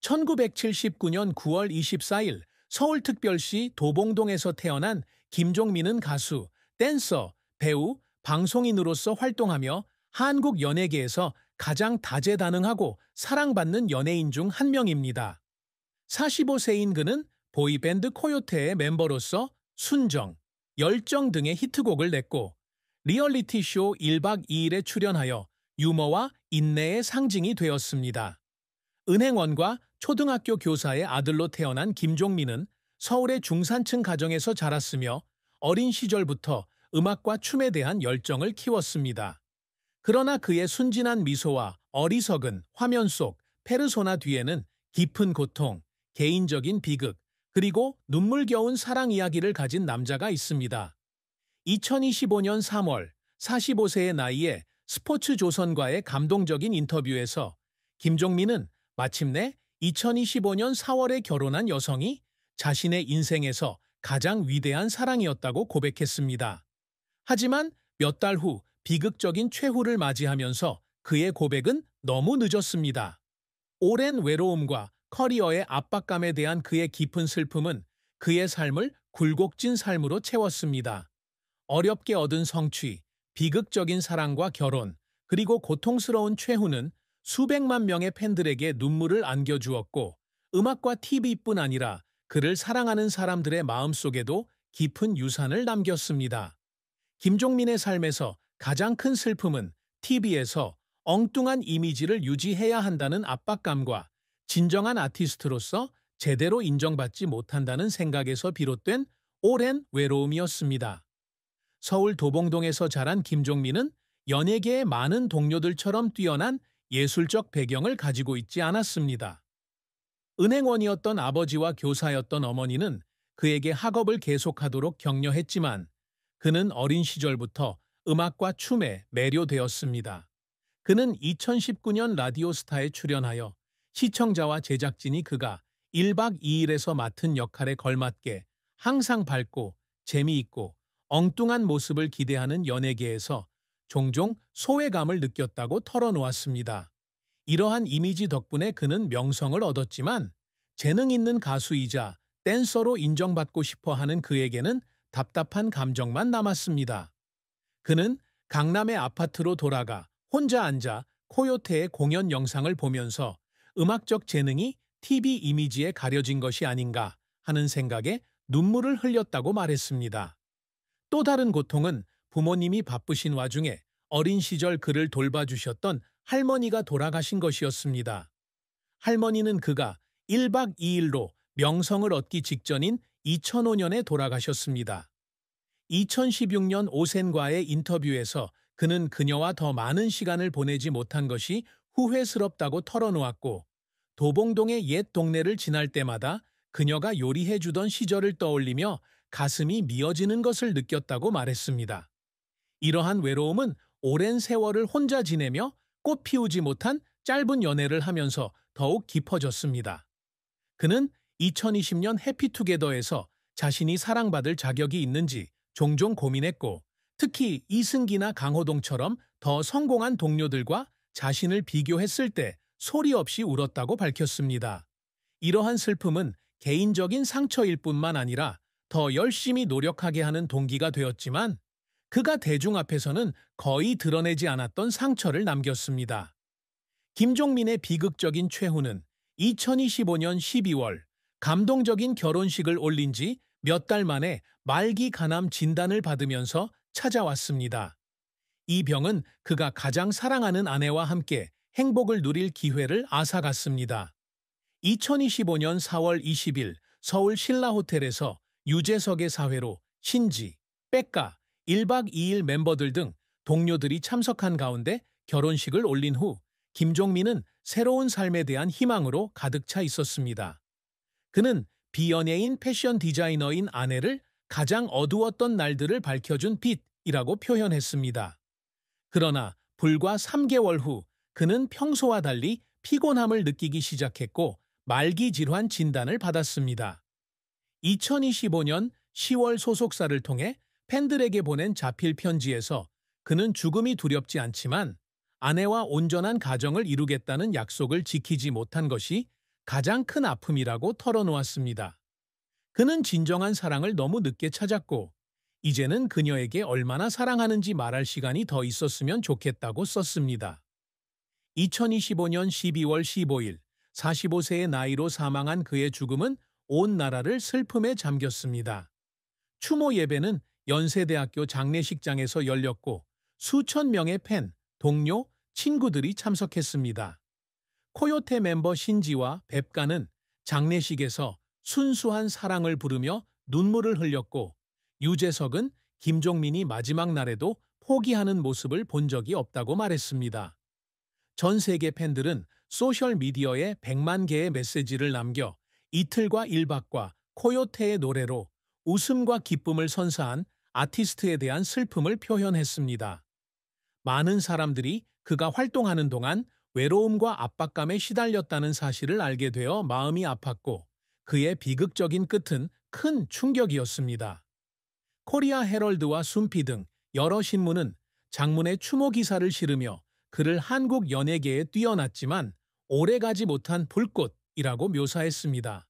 1979년 9월 24일 서울특별시 도봉동에서 태어난 김종민은 가수, 댄서, 배우, 방송인으로서 활동하며 한국 연예계에서 가장 다재다능하고 사랑받는 연예인 중 한 명입니다. 45세인 그는 보이밴드 코요테의 멤버로서 순정, 열정 등의 히트곡을 냈고 리얼리티쇼 1박 2일에 출연하여 유머와 인내의 상징이 되었습니다. 은행원과 초등학교 교사의 아들로 태어난 김종민은 서울의 중산층 가정에서 자랐으며 어린 시절부터 음악과 춤에 대한 열정을 키웠습니다. 그러나 그의 순진한 미소와 어리석은 화면 속 페르소나 뒤에는 깊은 고통, 개인적인 비극, 그리고 눈물겨운 사랑 이야기를 가진 남자가 있습니다. 2025년 3월 45세의 나이에 스포츠조선과의 감동적인 인터뷰에서 김종민은 마침내 2025년 4월에 결혼한 여성이 자신의 인생에서 가장 위대한 사랑이었다고 고백했습니다. 하지만 몇 달 후 비극적인 최후를 맞이하면서 그의 고백은 너무 늦었습니다. 오랜 외로움과 커리어의 압박감에 대한 그의 깊은 슬픔은 그의 삶을 굴곡진 삶으로 채웠습니다. 어렵게 얻은 성취, 비극적인 사랑과 결혼, 그리고 고통스러운 최후는 수백만 명의 팬들에게 눈물을 안겨주었고 음악과 TV뿐 아니라 그를 사랑하는 사람들의 마음속에도 깊은 유산을 남겼습니다. 김종민의 삶에서 가장 큰 슬픔은 TV에서 엉뚱한 이미지를 유지해야 한다는 압박감과 진정한 아티스트로서 제대로 인정받지 못한다는 생각에서 비롯된 오랜 외로움이었습니다. 서울 도봉동에서 자란 김종민은 연예계의 많은 동료들처럼 뛰어난 예술적 배경을 가지고 있지 않았습니다. 은행원이었던 아버지와 교사였던 어머니는 그에게 학업을 계속하도록 격려했지만 그는 어린 시절부터 음악과 춤에 매료되었습니다. 그는 2019년 라디오스타에 출연하여 시청자와 제작진이 그가 1박 2일에서 맡은 역할에 걸맞게 항상 밝고 재미있고 엉뚱한 모습을 기대하는 연예계에서 종종 소외감을 느꼈다고 털어놓았습니다. 이러한 이미지 덕분에 그는 명성을 얻었지만 재능 있는 가수이자 댄서로 인정받고 싶어 하는 그에게는 답답한 감정만 남았습니다. 그는 강남의 아파트로 돌아가 혼자 앉아 코요테의 공연 영상을 보면서 음악적 재능이 TV 이미지에 가려진 것이 아닌가 하는 생각에 눈물을 흘렸다고 말했습니다. 또 다른 고통은 부모님이 바쁘신 와중에 어린 시절 그를 돌봐주셨던 할머니가 돌아가신 것이었습니다. 할머니는 그가 1박 2일로 명성을 얻기 직전인 2005년에 돌아가셨습니다. 2016년 오센과의 인터뷰에서 그는 그녀와 더 많은 시간을 보내지 못한 것이 후회스럽다고 털어놓았고 도봉동의 옛 동네를 지날 때마다 그녀가 요리해주던 시절을 떠올리며 가슴이 미어지는 것을 느꼈다고 말했습니다. 이러한 외로움은 오랜 세월을 혼자 지내며 꽃 피우지 못한 짧은 연애를 하면서 더욱 깊어졌습니다. 그는 2020년 해피투게더에서 자신이 사랑받을 자격이 있는지 종종 고민했고 특히 이승기나 강호동처럼 더 성공한 동료들과 자신을 비교했을 때 소리 없이 울었다고 밝혔습니다. 이러한 슬픔은 개인적인 상처일 뿐만 아니라 더 열심히 노력하게 하는 동기가 되었지만 그가 대중 앞에서는 거의 드러내지 않았던 상처를 남겼습니다. 김종민의 비극적인 최후는 2025년 12월 감동적인 결혼식을 올린 지 몇 달 만에 말기 간암 진단을 받으면서 찾아왔습니다. 이 병은 그가 가장 사랑하는 아내와 함께 행복을 누릴 기회를 앗아갔습니다. 2025년 4월 20일 서울 신라호텔에서 유재석의 사회로 신지, 백가, 1박 2일 멤버들 등 동료들이 참석한 가운데 결혼식을 올린 후 김종민은 새로운 삶에 대한 희망으로 가득 차 있었습니다. 그는 비연예인 패션 디자이너인 아내를 가장 어두웠던 날들을 밝혀준 빛이라고 표현했습니다. 그러나 불과 3개월 후 그는 평소와 달리 피곤함을 느끼기 시작했고 말기 질환 진단을 받았습니다. 2025년 10월 소속사를 통해 팬들에게 보낸 자필 편지에서 그는 죽음이 두렵지 않지만 아내와 온전한 가정을 이루겠다는 약속을 지키지 못한 것이 가장 큰 아픔이라고 털어놓았습니다. 그는 진정한 사랑을 너무 늦게 찾았고, 이제는 그녀에게 얼마나 사랑하는지 말할 시간이 더 있었으면 좋겠다고 썼습니다. 2025년 12월 15일, 45세의 나이로 사망한 그의 죽음은 온 나라를 슬픔에 잠겼습니다. 추모 예배는 연세대학교 장례식장에서 열렸고 수천 명의 팬, 동료, 친구들이 참석했습니다. 코요테 멤버 신지와 뱁가는 장례식에서 순수한 사랑을 부르며 눈물을 흘렸고 유재석은 김종민이 마지막 날에도 포기하는 모습을 본 적이 없다고 말했습니다. 전 세계 팬들은 소셜미디어에 100만 개의 메시지를 남겨 이틀과 1박과 코요테의 노래로 웃음과 기쁨을 선사한 아티스트에 대한 슬픔을 표현했습니다. 많은 사람들이 그가 활동하는 동안 외로움과 압박감에 시달렸다는 사실을 알게 되어 마음이 아팠고 그의 비극적인 끝은 큰 충격이었습니다. 코리아 헤럴드와 숨피 등 여러 신문은 장문의 추모 기사를 실으며 그를 한국 연예계에 뛰어났지만 오래가지 못한 불꽃이라고 묘사했습니다.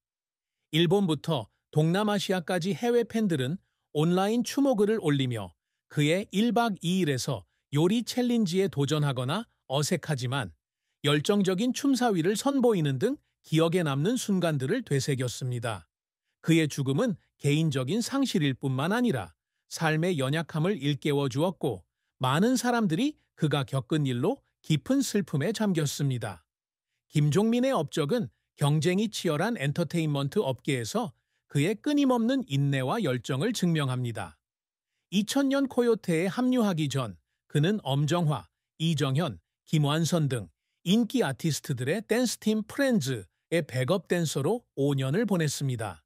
일본부터 동남아시아까지 해외 팬들은 온라인 추모글을 올리며 그의 1박 2일에서 요리 챌린지에 도전하거나 어색하지만 열정적인 춤사위를 선보이는 등 기억에 남는 순간들을 되새겼습니다. 그의 죽음은 개인적인 상실일 뿐만 아니라 삶의 연약함을 일깨워 주었고 많은 사람들이 그가 겪은 일로 깊은 슬픔에 잠겼습니다. 김종민의 업적은 경쟁이 치열한 엔터테인먼트 업계에서 그의 끊임없는 인내와 열정을 증명합니다. 2000년 코요테에 합류하기 전 그는 엄정화, 이정현, 김완선 등 인기 아티스트들의 댄스팀 프렌즈의 백업 댄서로 5년을 보냈습니다.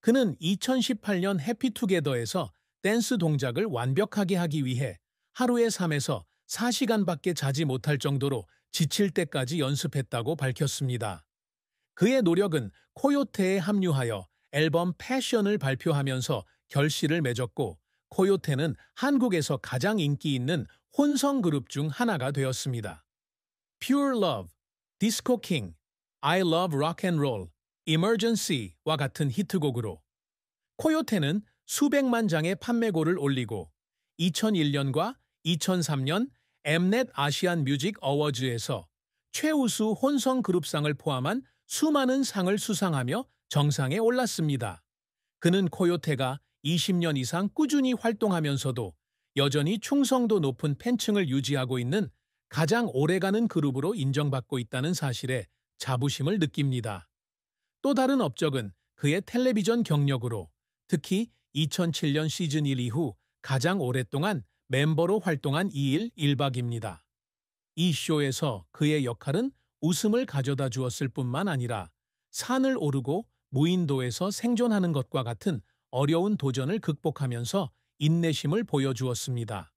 그는 2018년 해피투게더에서 댄스 동작을 완벽하게 하기 위해 하루에 3에서 4시간밖에 자지 못할 정도로 지칠 때까지 연습했다고 밝혔습니다. 그의 노력은 코요테에 합류하여 앨범 패션을 발표하면서 결실을 맺었고 코요테는 한국에서 가장 인기 있는 혼성 그룹 중 하나가 되었습니다. Pure Love, Disco King, I Love Rock and Roll, Emergency와 같은 히트곡으로 코요테는 수백만 장의 판매고를 올리고 2001년과 2003년 엠넷 아시안 뮤직 어워즈에서 최우수 혼성 그룹상을 포함한 수많은 상을 수상하며 정상에 올랐습니다. 그는 코요테가 20년 이상 꾸준히 활동하면서도 여전히 충성도 높은 팬층을 유지하고 있는 가장 오래가는 그룹으로 인정받고 있다는 사실에 자부심을 느낍니다. 또 다른 업적은 그의 텔레비전 경력으로 특히 2007년 시즌 1 이후 가장 오랫동안 멤버로 활동한 2일 1박입니다. 이 쇼에서 그의 역할은 웃음을 가져다 주었을 뿐만 아니라 산을 오르고 무인도에서 생존하는 것과 같은 어려운 도전을 극복하면서 인내심을 보여주었습니다.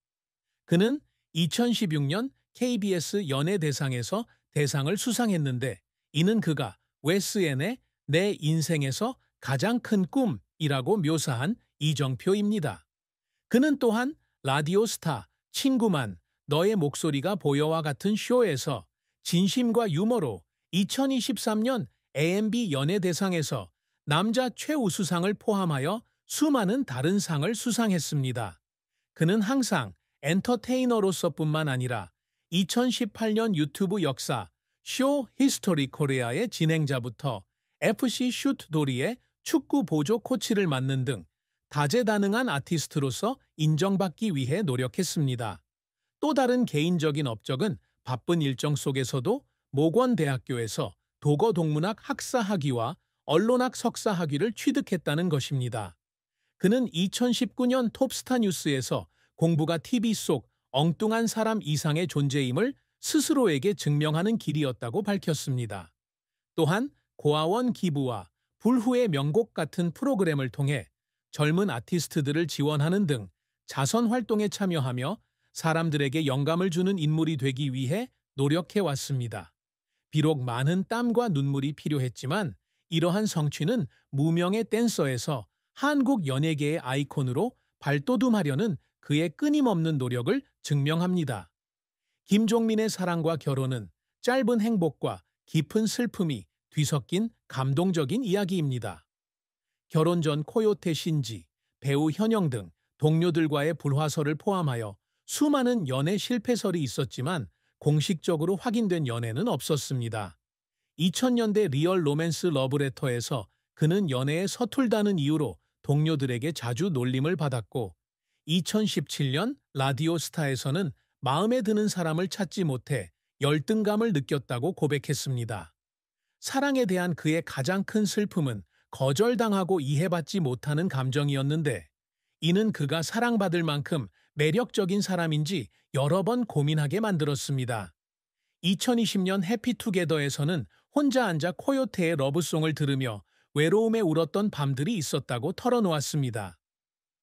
그는 2016년 KBS 연예대상에서 대상을 수상했는데 이는 그가 웨스엔의 내 인생에서 가장 큰 꿈이라고 묘사한 이정표입니다. 그는 또한 라디오 스타, 친구만, 너의 목소리가 보여와 같은 쇼에서 진심과 유머로 2023년 AMB 연예대상에서 남자 최우수상을 포함하여 수많은 다른 상을 수상했습니다. 그는 항상 엔터테이너로서뿐만 아니라 2018년 유튜브 역사 쇼 히스토리 코리아의 진행자부터 FC 슛 도리의 축구 보조 코치를 맡는 등 다재다능한 아티스트로서 인정받기 위해 노력했습니다. 또 다른 개인적인 업적은 바쁜 일정 속에서도 모권대학교에서 도거동문학 학사학위와 언론학 석사학위를 취득했다는 것입니다. 그는 2019년 톱스타 뉴스에서 공부가 TV 속 엉뚱한 사람 이상의 존재임을 스스로에게 증명하는 길이었다고 밝혔습니다. 또한 고아원 기부와 불후의 명곡 같은 프로그램을 통해 젊은 아티스트들을 지원하는 등 자선 활동에 참여하며 사람들에게 영감을 주는 인물이 되기 위해 노력해왔습니다. 비록 많은 땀과 눈물이 필요했지만 이러한 성취는 무명의 댄서에서 한국 연예계의 아이콘으로 발돋움하려는 그의 끊임없는 노력을 증명합니다. 김종민의 사랑과 결혼은 짧은 행복과 깊은 슬픔이 뒤섞인 감동적인 이야기입니다. 결혼 전 코요테 신지, 배우 현영 등 동료들과의 불화설을 포함하여 수많은 연애 실패설이 있었지만 공식적으로 확인된 연애는 없었습니다. 2000년대 리얼 로맨스 러브레터에서 그는 연애에 서툴다는 이유로 동료들에게 자주 놀림을 받았고, 2017년 라디오 스타에서는 마음에 드는 사람을 찾지 못해 열등감을 느꼈다고 고백했습니다. 사랑에 대한 그의 가장 큰 슬픔은 거절당하고 이해받지 못하는 감정이었는데, 이는 그가 사랑받을 만큼 매력적인 사람인지 여러 번 고민하게 만들었습니다. 2020년 해피투게더에서는 혼자 앉아 코요테의 러브송을 들으며 외로움에 울었던 밤들이 있었다고 털어놓았습니다.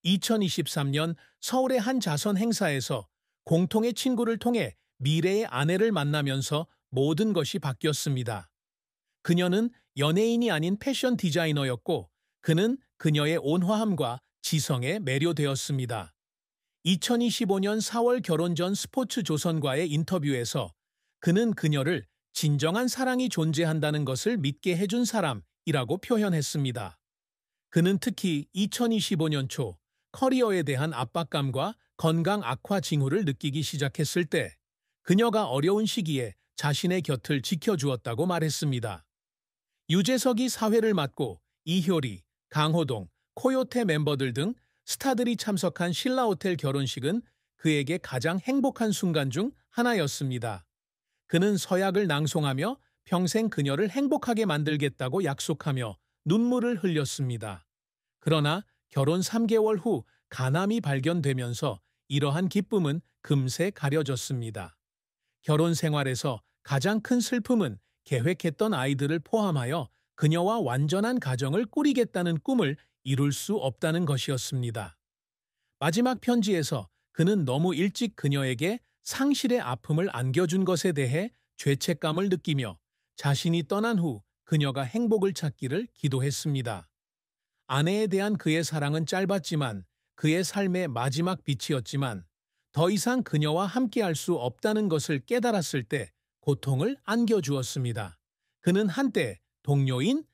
2023년 서울의 한 자선 행사에서 공통의 친구를 통해 미래의 아내를 만나면서 모든 것이 바뀌었습니다. 그녀는 연예인이 아닌 패션 디자이너였고, 그는 그녀의 온화함과 지성에 매료되었습니다. 2025년 4월 결혼 전 스포츠조선과의 인터뷰에서 그는 그녀를 진정한 사랑이 존재한다는 것을 믿게 해준 사람이라고 표현했습니다. 그는 특히 2025년 초 커리어에 대한 압박감과 건강 악화 징후를 느끼기 시작했을 때 그녀가 어려운 시기에 자신의 곁을 지켜주었다고 말했습니다. 유재석이 사회를 맡고 이효리, 강호동, 코요테 멤버들 등 스타들이 참석한 신라호텔 결혼식은 그에게 가장 행복한 순간 중 하나였습니다. 그는 서약을 낭송하며 평생 그녀를 행복하게 만들겠다고 약속하며 눈물을 흘렸습니다. 그러나 결혼 3개월 후 간암이 발견되면서 이러한 기쁨은 금세 가려졌습니다. 결혼 생활에서 가장 큰 슬픔은 계획했던 아이들을 포함하여 그녀와 완전한 가정을 꾸리겠다는 꿈을 이룰 수 없다는 것이었습니다. 마지막 편지에서 그는 너무 일찍 그녀에게 상실의 아픔을 안겨준 것에 대해 죄책감을 느끼며 자신이 떠난 후 그녀가 행복을 찾기를 기도했습니다. 아내에 대한 그의 사랑은 짧았지만 그의 삶의 마지막 빛이었지만 더 이상 그녀와 함께할 수 없다는 것을 깨달았을 때 고통을 안겨주었습니다. 그는 한때 동료인